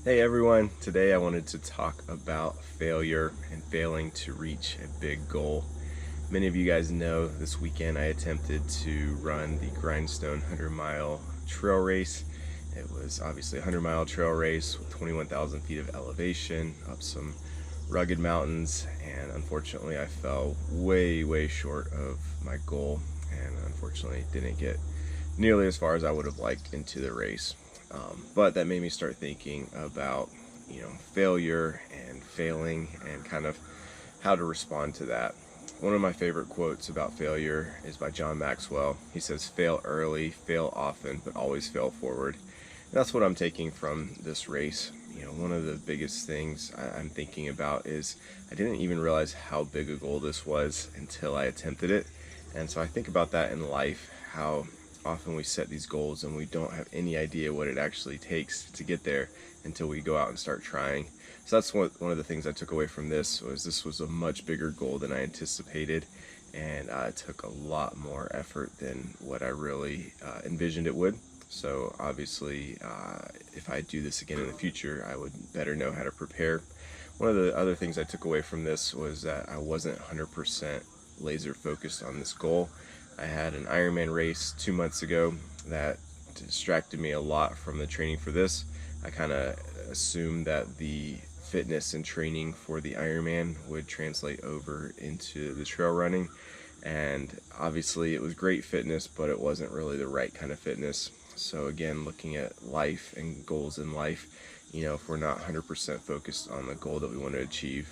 Hey everyone, today I wanted to talk about failure and failing to reach a big goal. Many of you guys know this weekend I attempted to run the Grindstone 100-mile trail race. It was obviously a 100-mile trail race with 21,000 feet of elevation up some rugged mountains, and unfortunately I fell way short of my goal and unfortunately didn't get nearly as far as I would have liked into the race. But that made me start thinking about, failure and failing and kind of how to respond to that. One of my favorite quotes about failure is by John Maxwell. He says, "Fail early, fail often, but always fail forward." And that's what I'm taking from this race. One of the biggest things I'm thinking about is I didn't even realize how big a goal this was until I attempted it. And so I think about that in life, how often we set these goals and we don't have any idea what it actually takes to get there until we go out and start trying. So that's one of the things I took away from this was a much bigger goal than I anticipated, and it took a lot more effort than what I really envisioned it would. So obviously, if I do this again in the future, I would better know how to prepare. One of the other things I took away from this was that I wasn't 100% laser focused on this goal. I had an Ironman race 2 months ago that distracted me a lot from the training for this. I kind of assumed that the fitness and training for the Ironman would translate over into the trail running, and obviously it was great fitness, but it wasn't really the right kind of fitness. So again, looking at life and goals in life, if we're not 100% focused on the goal that we want to achieve,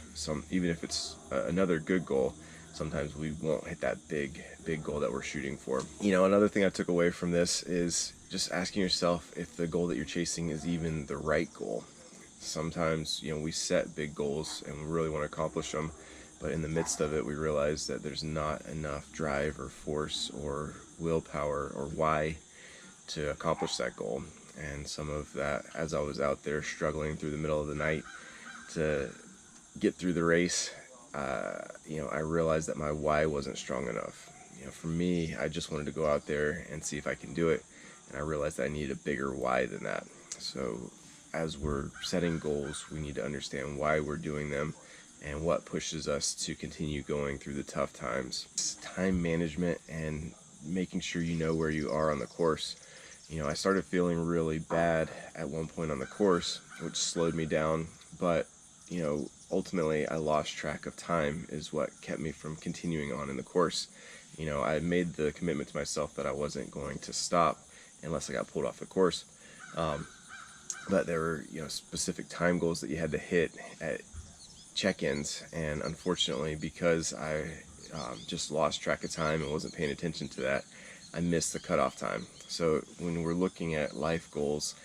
even if it's another good goal, sometimes we won't hit that big goal that we're shooting for. Another thing I took away from this is just asking yourself if the goal that you're chasing is even the right goal. Sometimes, we set big goals and we really want to accomplish them, but in the midst of it, we realize that there's not enough drive or force or willpower or why to accomplish that goal. And some of that, as I was out there struggling through the middle of the night to get through the race, I realized that my why wasn't strong enough. For me, I just wanted to go out there and see if I can do it, and I realized that I needed a bigger why than that. So as we're setting goals, we need to understand why we're doing them and what pushes us to continue going through the tough times. It's time management and making sure you know where you are on the course. I started feeling really bad at one point on the course, which slowed me down, but ultimately I lost track of time is what kept me from continuing on in the course. I made the commitment to myself that I wasn't going to stop unless I got pulled off the course. But there were, specific time goals that you had to hit at check-ins, and unfortunately, because I just lost track of time and wasn't paying attention to that, I missed the cutoff time. So when we're looking at life goals,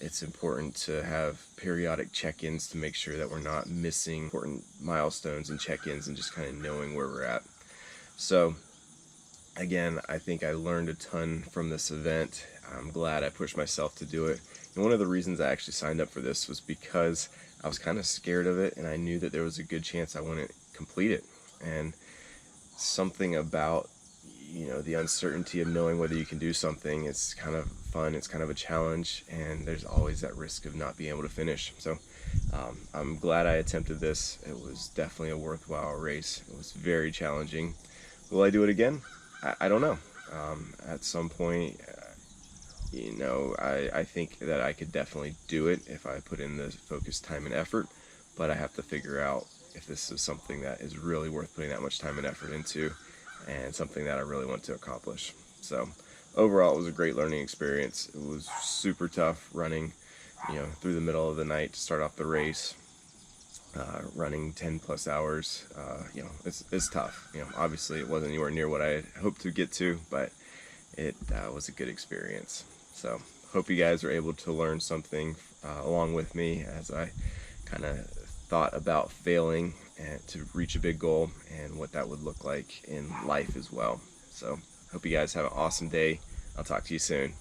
it's important to have periodic check-ins to make sure that we're not missing important milestones and check-ins and just kind of knowing where we're at. So again, I think I learned a ton from this event. I'm glad I pushed myself to do it. And one of the reasons I actually signed up for this was because I was kind of scared of it, and I knew that there was a good chance I wouldn't complete it. And something about the uncertainty of knowing whether you can do something, it's kind of fun, it's kind of a challenge, and there's always that risk of not being able to finish. So I'm glad I attempted this. It was definitely a worthwhile race. It was very challenging. Will I do it again? I don't know. At some point, I think that I could definitely do it if I put in the focused time and effort, but I have to figure out if this is something that is really worth putting that much time and effort into, and something that I really want to accomplish. So overall, it was a great learning experience. It was super tough running, through the middle of the night to start off the race, running 10 plus hours. It's tough. Obviously it wasn't anywhere near what I had hoped to get to, but it was a good experience. So hope you guys are able to learn something along with me as I kind of thought about failing and to reach a big goal and what that would look like in life as well. So hope you guys have an awesome day. I'll talk to you soon.